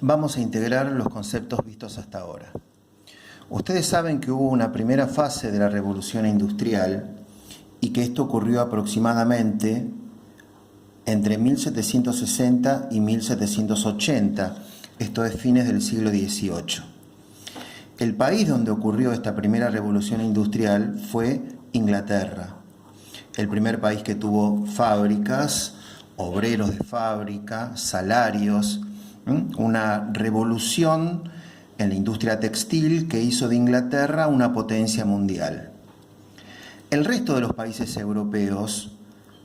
vamos a integrar los conceptos vistos hasta ahora. Ustedes saben que hubo una primera fase de la revolución industrial y que esto ocurrió aproximadamente entre 1760 y 1780, esto es fines del siglo XVIII. El país donde ocurrió esta primera revolución industrial fue Inglaterra, el primer país que tuvo fábricas, obreros de fábrica, salarios, una revolución en la industria textil que hizo de Inglaterra una potencia mundial. El resto de los países europeos,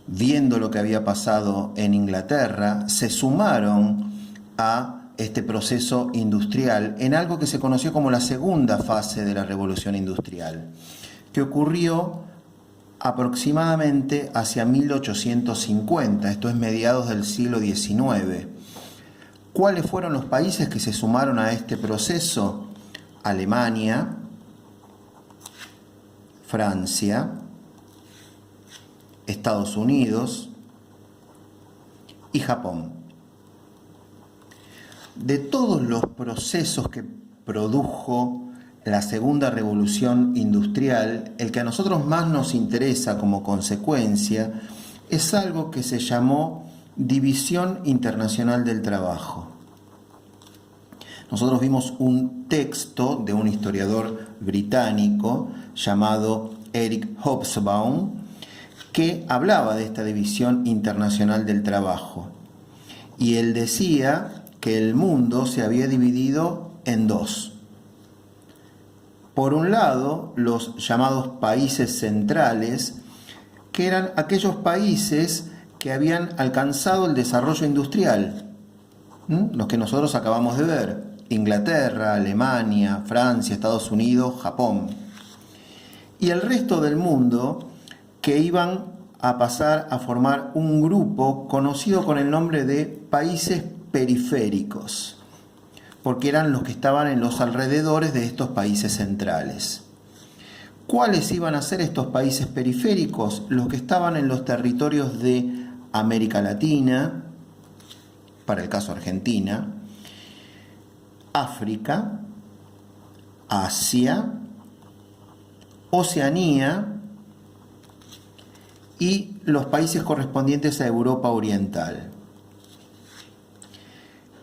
viendo lo que había pasado en Inglaterra, se sumaron a este proceso industrial en algo que se conoció como la segunda fase de la revolución industrial, que ocurrió aproximadamente hacia 1850, esto es mediados del siglo XIX. ¿Cuáles fueron los países que se sumaron a este proceso? Alemania, Francia, Estados Unidos y Japón. De todos los procesos que produjo la segunda revolución industrial, el que a nosotros más nos interesa como consecuencia es algo que se llamó División Internacional del Trabajo. Nosotros vimos un texto de un historiador británico llamado Eric Hobsbawm que hablaba de esta División Internacional del Trabajo. Y él decía que el mundo se había dividido en dos. Por un lado, los llamados países centrales, que eran aquellos países que habían alcanzado el desarrollo industrial, los que nosotros acabamos de ver: Inglaterra, Alemania, Francia, Estados Unidos, Japón. Y el resto del mundo, que iban a pasar a formar un grupo conocido con el nombre de países periféricos, porque eran los que estaban en los alrededores de estos países centrales. ¿Cuáles iban a ser estos países periféricos? Los que estaban en los territorios de América Latina, para el caso Argentina, África, Asia, Oceanía y los países correspondientes a Europa Oriental.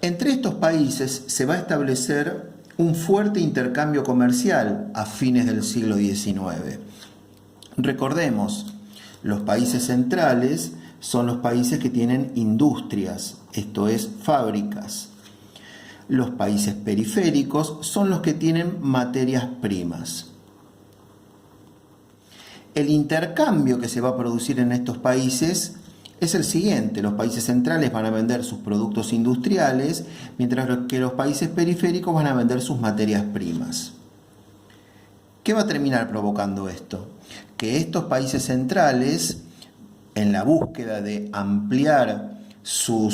Entre estos países se va a establecer un fuerte intercambio comercial a fines del siglo XIX. Recordemos, los países centrales son los países que tienen industrias, esto es, fábricas. Los países periféricos son los que tienen materias primas. El intercambio que se va a producir en estos países es el siguiente: los países centrales van a vender sus productos industriales, mientras que los países periféricos van a vender sus materias primas. ¿Qué va a terminar provocando esto? Que estos países centrales, en la búsqueda de ampliar su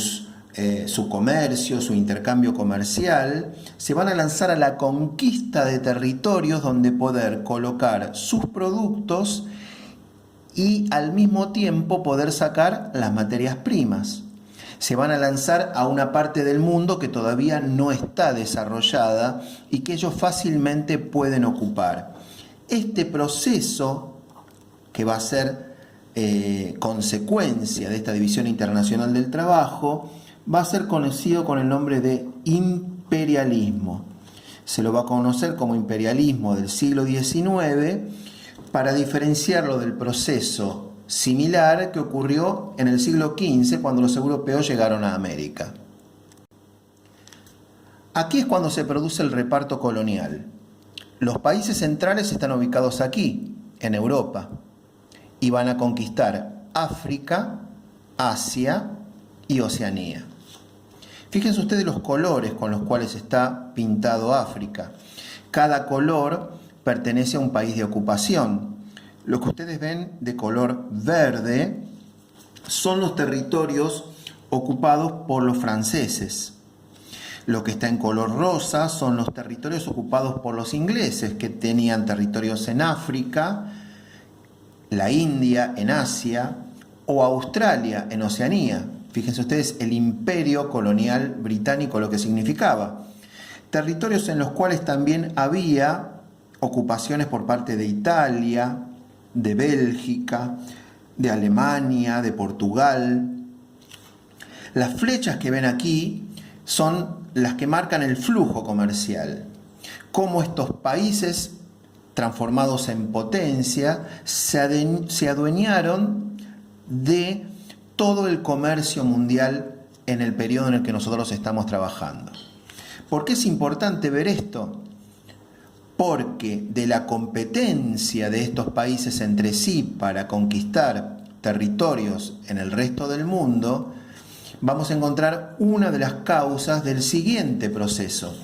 comercio, su intercambio comercial, se van a lanzar a la conquista de territorios donde poder colocar sus productos y al mismo tiempo poder sacar las materias primas. Se van a lanzar a una parte del mundo que todavía no está desarrollada y que ellos fácilmente pueden ocupar. Este proceso, que va a ser consecuencia de esta División Internacional del Trabajo, va a ser conocido con el nombre de imperialismo. Se lo va a conocer como imperialismo del siglo XIX para diferenciarlo del proceso similar que ocurrió en el siglo XV cuando los europeos llegaron a América. Aquí es cuando se produce el reparto colonial. Los países centrales están ubicados aquí, en Europa, y van a conquistar África, Asia y Oceanía. Fíjense ustedes los colores con los cuales está pintado África. Cada color pertenece a un país de ocupación. Lo que ustedes ven de color verde son los territorios ocupados por los franceses. Lo que está en color rosa son los territorios ocupados por los ingleses, que tenían territorios en África, la India en Asia o Australia en Oceanía. Fíjense ustedes el imperio colonial británico, lo que significaba. Territorios en los cuales también había ocupaciones por parte de Italia, de Bélgica, de Alemania, de Portugal. Las flechas que ven aquí son las que marcan el flujo comercial. Cómo estos países transformados en potencia se adueñaron de todo el comercio mundial en el periodo en el que nosotros estamos trabajando. ¿Por qué es importante ver esto? Porque de la competencia de estos países entre sí para conquistar territorios en el resto del mundo, vamos a encontrar una de las causas del siguiente proceso.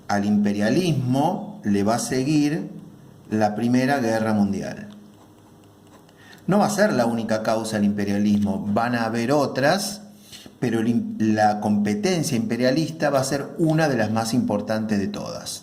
Al imperialismo le va a seguir la Primera Guerra Mundial. No va a ser la única causa del imperialismo, van a haber otras, pero la competencia imperialista va a ser una de las más importantes de todas.